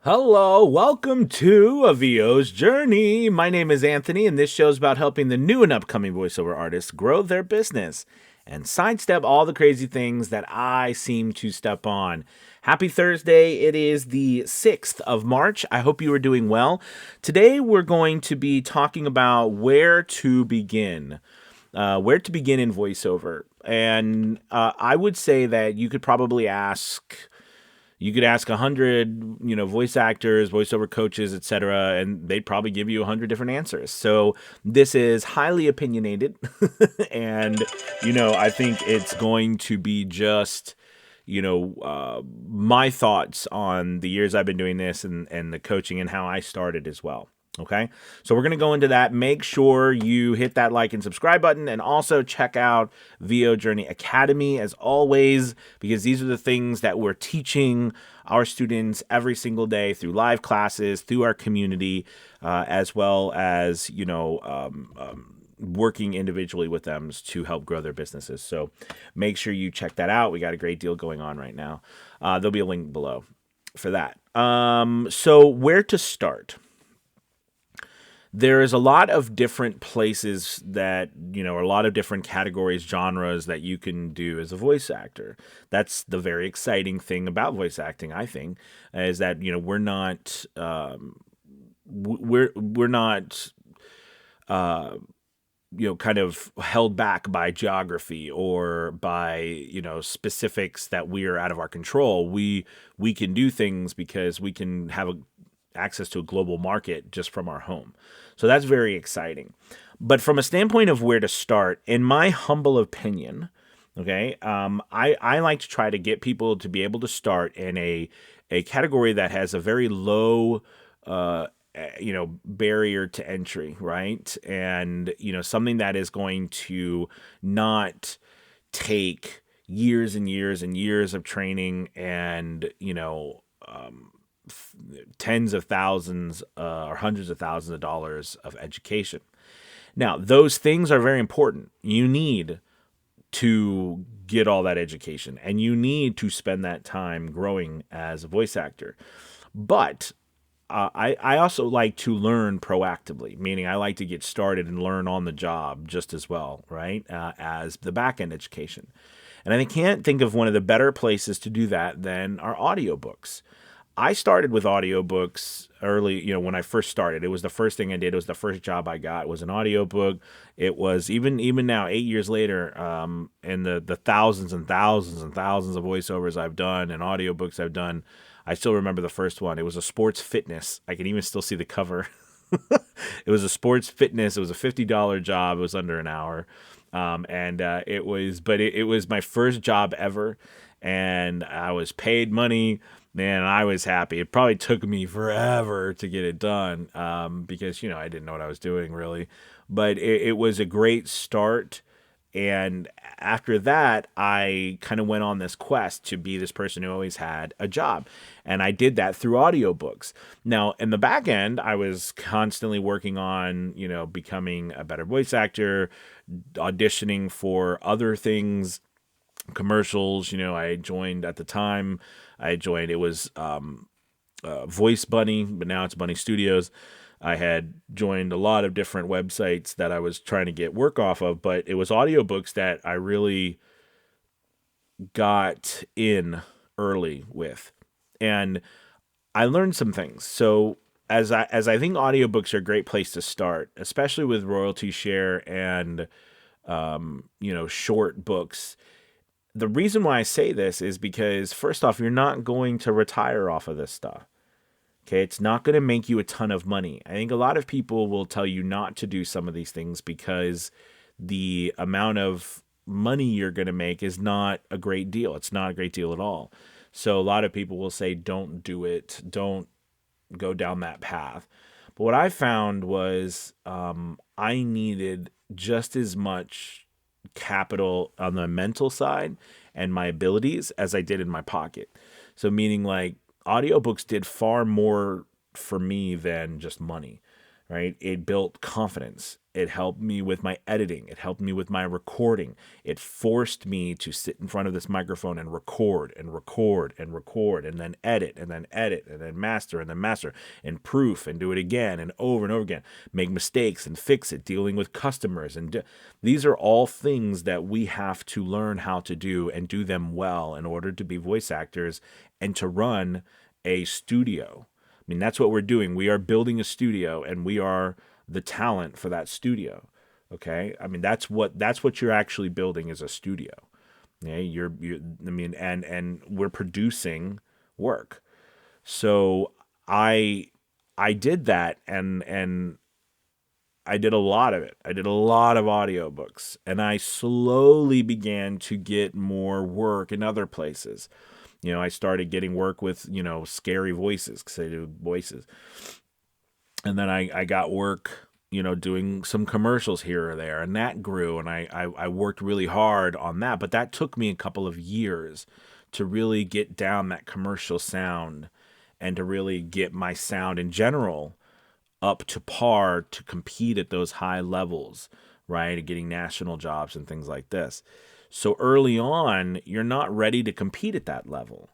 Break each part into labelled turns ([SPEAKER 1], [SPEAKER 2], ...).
[SPEAKER 1] Hello, welcome to A VO's Journey. My name is Anthony, and this show is about helping the new and upcoming voiceover artists grow their business and sidestep all the crazy things that I seem to step on. Happy Thursday. It is the 6th of March. I hope you are doing well. Today, we're going to be talking about where to begin. Where to begin in voiceover. And I would say that you could probably ask a hundred, voice actors, voiceover coaches, etc., and they'd probably give you 100 different answers. So this is highly opinionated, and I think it's going to be just my thoughts on the years I've been doing this and the coaching and how I started as well. Okay, so we're going to go into that. Make sure you hit that like and subscribe button, and also check out VO Journey Academy as always, because these are the things that we're teaching our students every single day through live classes, through our community, as well as working individually with them to help grow their businesses. So make sure you check that out. We got a great deal going on right now. There'll be a link below for that. So where to start? There is a lot of different places that, a lot of different categories, genres that you can do as a voice actor. That's the very exciting thing about voice acting, I think, is that, we're not, we're not, kind of held back by geography or by, specifics that we're out of our control. We can do things because we can have access to a global market just from our home. So that's very exciting. But from a standpoint of where to start, in my humble opinion, okay, I like to try to get people to be able to start in a category that has a very low, barrier to entry, right? And, something that is going to not take years and years and years of training and, tens of thousands or hundreds of thousands of dollars of education. Now, those things are very important. You need to get all that education, and you need to spend that time growing as a voice actor. But I also like to learn proactively, meaning I like to get started and learn on the job just as well, right, as the back-end education. And I can't think of one of the better places to do that than our audiobooks. I started with audiobooks early, when I first started. It was the first thing I did. It was the first job I got. It was an audiobook. It was even now, 8 years later, and the thousands and thousands and thousands of voiceovers I've done and audiobooks I've done, I still remember the first one. It was a sports fitness. I can even still see the cover. It was a sports fitness. It was a $50 job. It was under an hour. It was my first job ever, and I was paid money. Man, I was happy. It probably took me forever to get it done because, I didn't know what I was doing really. But it was a great start. And after that, I kind of went on this quest to be this person who always had a job. And I did that through audiobooks. Now, in the back end, I was constantly working on, becoming a better voice actor, auditioning for other things, commercials. I joined at the time. It was Voice Bunny, but now it's Bunny Studios. I had joined a lot of different websites that I was trying to get work off of, but it was audiobooks that I really got in early with. And I learned some things. So as I think audiobooks are a great place to start, especially with royalty share and short books. The reason why I say this is because, first off, you're not going to retire off of this stuff. Okay, it's not going to make you a ton of money. I think a lot of people will tell you not to do some of these things because the amount of money you're going to make is not a great deal. It's not a great deal at all. So a lot of people will say, don't do it. Don't go down that path. But what I found was I needed just as much capital on the mental side and my abilities as I did in my pocket. So meaning like audiobooks did far more for me than just money. right? It built confidence. It helped me with my editing. It helped me with my recording. It forced me to sit in front of this microphone and record and record and record and then edit and then edit and then master and proof and do it again and over again. Make mistakes and fix it, dealing with customers. These are all things that we have to learn how to do and do them well in order to be voice actors and to run a studio. I mean, that's what we're doing. We are building a studio and we are the talent for that studio. Okay? I mean, that's what you're actually building is a studio. Yeah, I mean, and we're producing work. So I I did that and I did a lot of it. I did a lot of audiobooks and I slowly began to get more work in other places. I started getting work with, scary voices because I do voices. And then I got work, doing some commercials here or there, and that grew. And I worked really hard on that. But that took me a couple of years to really get down that commercial sound and to really get my sound in general up to par to compete at those high levels, right? Getting national jobs and things like this. So early on, you're not ready to compete at that level.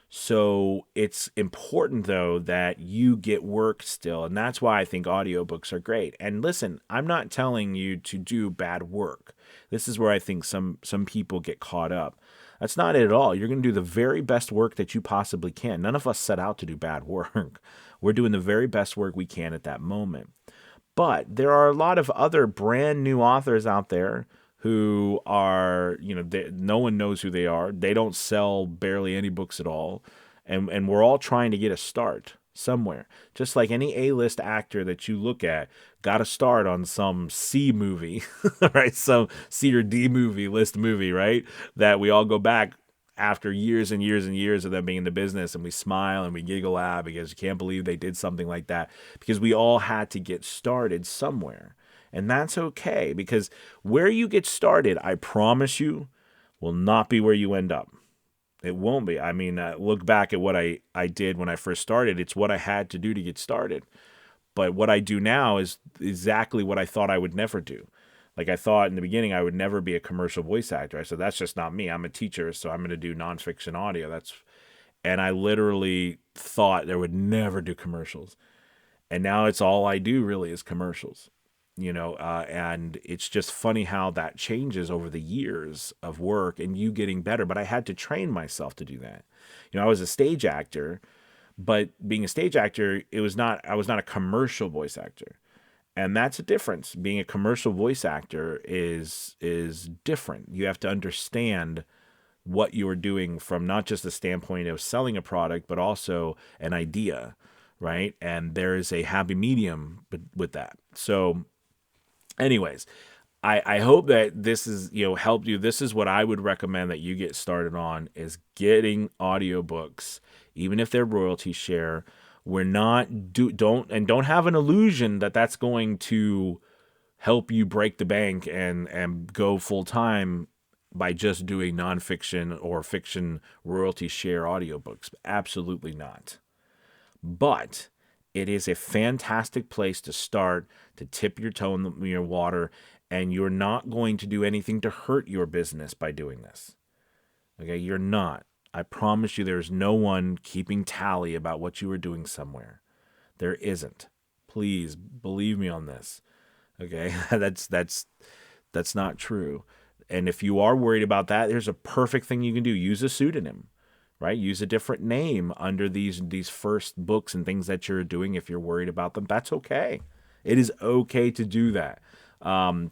[SPEAKER 1] So it's important though that you get work still. And that's why I think audiobooks are great. And listen, I'm not telling you to do bad work. This is where I think some people get caught up. That's not it at all. You're going to do the very best work that you possibly can. None of us set out to do bad work. We're doing the very best work we can at that moment. But there are a lot of other brand new authors out there who are, no one knows who they are. They don't sell barely any books at all. And we're all trying to get a start somewhere. Just like any A-list actor that you look at got a start on some C movie, right? Some C or D list movie, right? That we all go back after years and years and years of them being in the business and we smile and we giggle at because you can't believe they did something like that because we all had to get started somewhere. And that's okay because where you get started, I promise you, will not be where you end up. It won't be. I mean, look back at what I did when I first started. It's what I had to do to get started. But what I do now is exactly what I thought I would never do. Like I thought in the beginning I would never be a commercial voice actor. I said, that's just not me. I'm a teacher, so I'm going to do nonfiction audio. And I literally thought I would never do commercials. And now it's all I do really is commercials. And it's just funny how that changes over the years of work and you getting better. But I had to train myself to do that. I was a stage actor, but being a stage actor, I was not a commercial voice actor. And that's a difference. Being a commercial voice actor is different. You have to understand what you're doing from not just the standpoint of selling a product, but also an idea, right? And there is a happy medium with that. So anyways, I hope that this is, helped you. This is what I would recommend that you get started on is getting audiobooks, even if they're royalty share. We're not don't have an illusion that that's going to help you break the bank and go full time by just doing nonfiction or fiction royalty share audiobooks. Absolutely not. But it is a fantastic place to start, to tip your toe in your water, and you're not going to do anything to hurt your business by doing this. Okay, you're not. I promise you there's no one keeping tally about what you are doing somewhere. There isn't. Please believe me on this. Okay? That's not true. And if you are worried about that, there's a perfect thing you can do. Use a pseudonym, right? Use a different name under these first books and things that you're doing if you're worried about them. That's okay. It is okay to do that.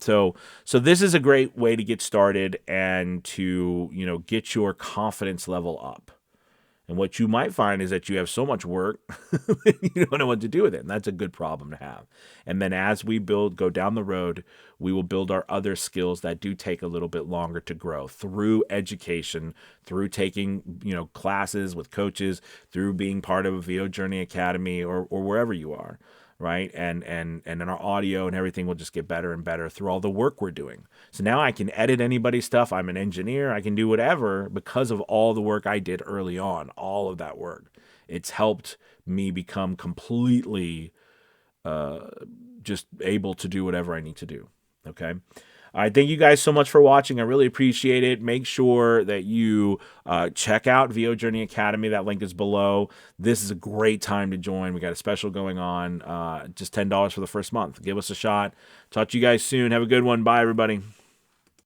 [SPEAKER 1] So this is a great way to get started and to, get your confidence level up. And what you might find is that you have so much work, you don't know what to do with it. And that's a good problem to have. And then as we go down the road, we will build our other skills that do take a little bit longer to grow through education, through taking, classes with coaches, through being part of a VO Journey Academy or wherever you are. Right. And then our audio and everything will just get better and better through all the work we're doing. So now I can edit anybody's stuff. I'm an engineer. I can do whatever because of all the work I did early on, all of that work. It's helped me become completely just able to do whatever I need to do. Okay. All right, thank you guys so much for watching. I really appreciate it. Make sure that you check out VO Journey Academy. That link is below. This is a great time to join. We got a special going on, just $10 for the first month. Give us a shot. Talk to you guys soon. Have a good one. Bye, everybody.